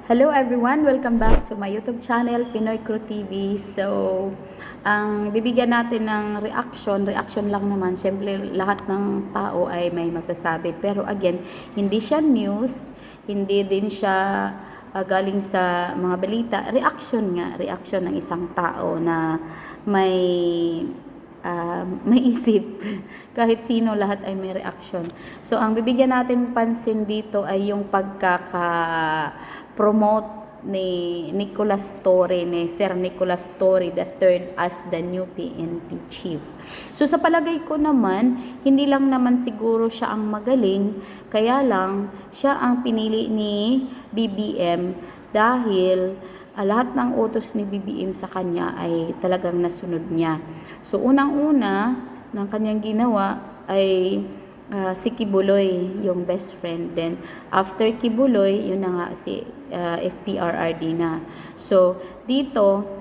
Hello everyone! Welcome back to my YouTube channel, Pinoy Crew TV. So, ang bibigyan natin ng reaction lang naman. Siyempre, lahat ng tao ay may masasabi. Pero again, hindi siya news, hindi din siya galing sa mga balita. Reaction ng isang tao na may may isip. Kahit sino, lahat ay may reaction. So, ang bibigyan natin pansin dito ay yung pagkaka-promote ni Nicolas Torre, ni Sir Nicolas Torre III as the new PNP chief. So, sa palagay ko naman, hindi lang naman siguro siya ang magaling, kaya lang siya ang pinili ni BBM dahil lahat ng utos ni BBM sa kanya ay talagang nasunod niya. So, unang-una ng kanyang ginawa ay si Kibuloy, yung best friend. Then, after Kibuloy, yun na nga si FPRRD na. So, dito,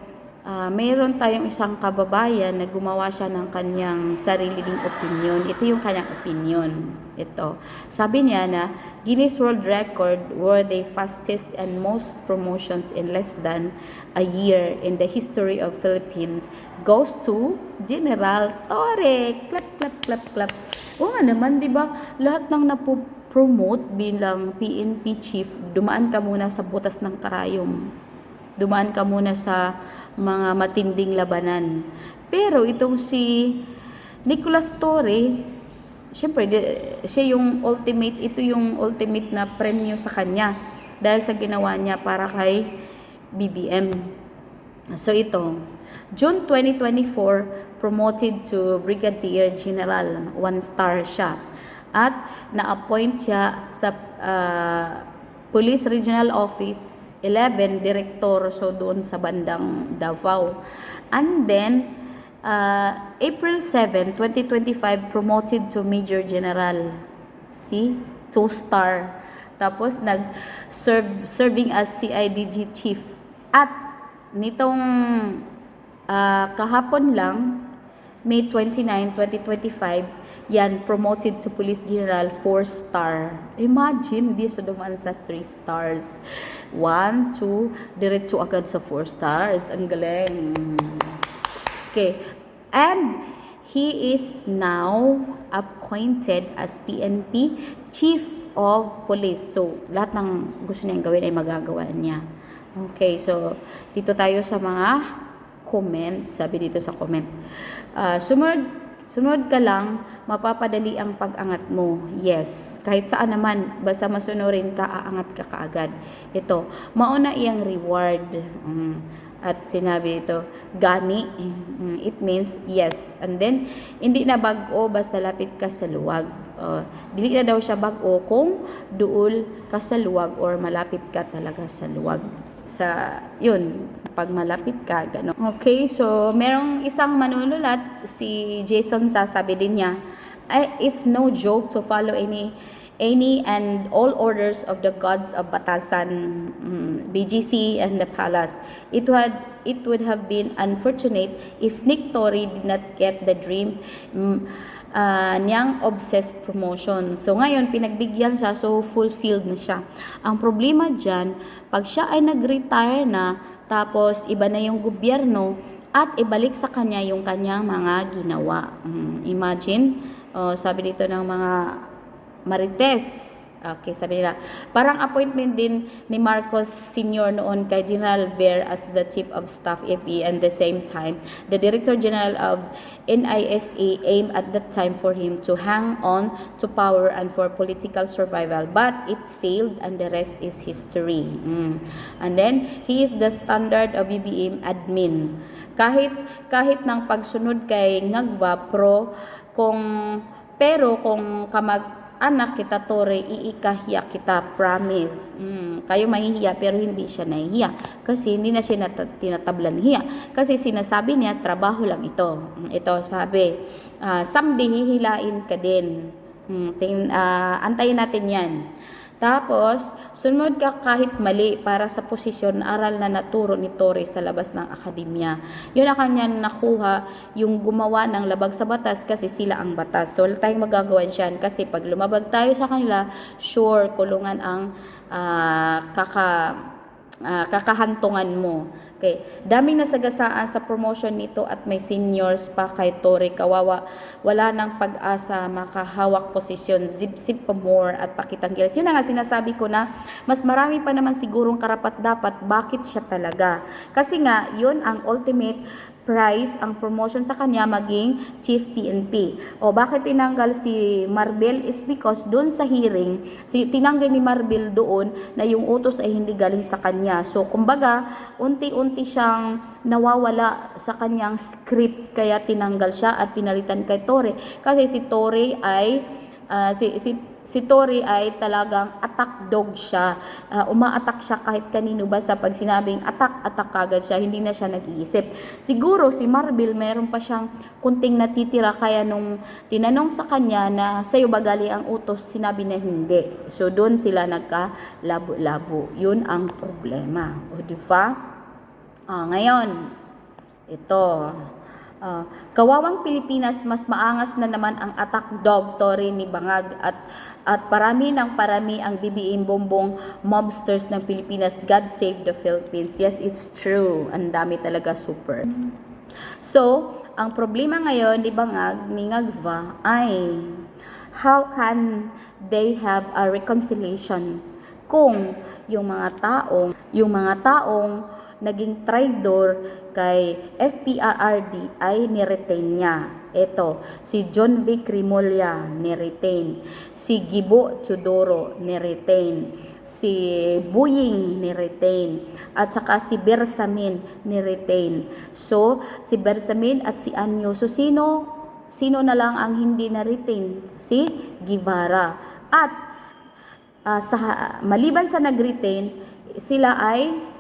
mayroon tayong isang kababayan na gumawa siya ng kanyang sariling opinion. Ito yung kanyang opinion. Ito. Sabi niya na Guinness World Record were the fastest and most promotions in less than a year in the history of Philippines goes to General Torre. Clap, clap, clap, clap. O nga naman, di ba? Lahat ng napopromote bilang PNP chief, dumaan ka muna sa butas ng karayom. Dumaan ka muna sa mga matinding labanan. Pero itong si Nicolas Torre, syempre, siya yung ultimate, ito yung ultimate na premyo sa kanya dahil sa ginawa niya para kay BBM. So ito, June 2024, promoted to Brigadier General, 1-star siya. At na-appoint siya sa Police Regional Office 11 director, so doon sa bandang Davao. And then April 7, 2025, promoted to Major General. See? 2-star. Tapos serving as CIDG chief. At nitong kahapon lang, May 29, 2025, yan, promoted to Police General, 4-star. Imagine, hindi siya dumaan sa 3 stars. 1, 2, diretso agad sa 4 stars. Ang galing. Okay. And he is now appointed as PNP Chief of Police. So, lahat ng gusto niyang gawin ay magagawa niya. Okay, so, dito tayo sa mga comment. Sabi dito sa comment. Sunod ka lang, mapapadali ang pag-angat mo. Yes, kahit saan naman, basta masunurin ka, aangat ka kaagad. Ito, mauna iyang reward. At sinabi ito, gani, it means yes. And then, hindi na bag-o basta lapit ka sa luwag. Dili na daw siya bag-o kung duol ka sa luwag or malapit ka talaga sa luwag. Yun, pag malapit ka, gano'n. Okay, so, merong isang manunulat, si Jason, sasabi din niya, it's no joke to follow any and all orders of the gods of Batasan, BGC, and the palace. It would have been unfortunate if Nick Torre did not get the dream niyang obsessed promotion. So ngayon, pinagbigyan siya, so fulfilled na siya. Ang problema dyan, pag siya ay nag-retire na, tapos iba na yung gobyerno, at ibalik sa kanya yung kanyang mga ginawa. Imagine, sabi dito ng mga Marites. Okay, sabi nila, parang appointment din ni Marcos Sr. noon kay General Ver as the Chief of Staff FE, and the same time, the Director General of NISA aimed at that time for him to hang on to power and for political survival, but it failed and the rest is history. And then, he is the standard of BBM admin. Kahit ng pagsunod kay Ngagba pero kung anak kita Torre, iikahiya kita, promise. Kayo mahihiya pero hindi siya nahihiya kasi hindi na siya tinatablan hiya kasi sinasabi niya trabaho lang ito. Ito sabi, someday hihilain ka din. Antayin natin yan. Tapos, sunod ka kahit mali para sa posisyon aral na naturo ni Torre sa labas ng akademya. Yun ang kanya nakuha, yung gumawa ng labag sa batas kasi sila ang batas. So, wala tayong magagawa dyan kasi pag lumabag tayo sa kanila, sure, kulungan ang kakahantungan mo. Okay. Daming nasagasaan sa promotion nito at may seniors pa kay Tory. Kawawa, wala nang pag-asa makahawak posisyon, zip-zip pa more at pakitang gilas. Yun na nga sinasabi ko na mas marami pa naman sigurong karapat-dapat bakit siya talaga. Kasi nga, yun ang ultimate prize ang promotion sa kanya maging Chief PNP. O bakit tinanggal si Marbel is because doon sa hearing, tinanggal ni Marbel doon na yung utos ay hindi galing sa kanya. So kumbaga, unti-unti siyang nawawala sa kanyang script kaya tinanggal siya at pinalitan kay Tory. Kasi si Tory ay si Tory ay talagang attack dog siya. Uma-attack siya kahit kanino basta pag sinabing attack kagad siya, hindi na siya nag-iisip. Siguro si Marbel meron pa siyang kunting natitira kaya nung tinanong sa kanya na sa'yo ba galing ang utos, sinabi na hindi. So doon sila nagka-labo-labo. Yun ang problema. O di ba? Ngayon, ito. Kawawang Pilipinas, mas maangas na naman ang attack dog Tory ni Bangag at parami ang BBM bombong mobsters ng Pilipinas. God save the Philippines. Yes, it's true. Ang dami talaga, super. So, ang problema ngayon ni Bangag, ni Ngagva ay how can they have a reconciliation kung yung mga taong naging traidor kay FPRRD ay niretain niya. Ito, si John Vic Rimulya niretain, si Gibo Teodoro niretain, si Buying niretain, at saka si Bersamin niretain. So, si Bersamin at si Anyo. So, sino na lang ang hindi na-retain? Si Guevara. At maliban sa nag-retain,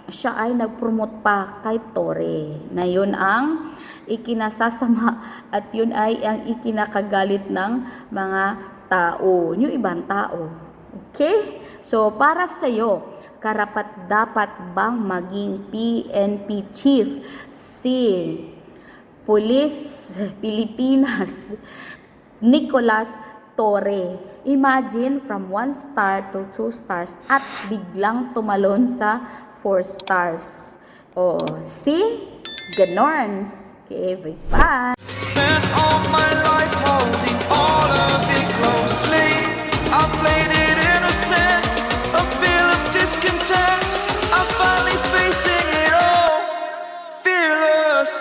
siya ay nag-promote pa kay Tory na yun ang ikinasasama at yun ay ang ikinakagalit ng mga tao, yung ibang tao. Okay? So, para sa'yo, karapat-dapat bang maging PNP chief si Police Pilipinas Nicolas Torre? Imagine from 1 star to 2 stars at biglang tumalon sa 4 stars. Oh, see? Ganorns. Okay, bye. Spent all my life holding all of it closely. I played it innocent, a feel of discontent. I'm finally facing it all, fearless.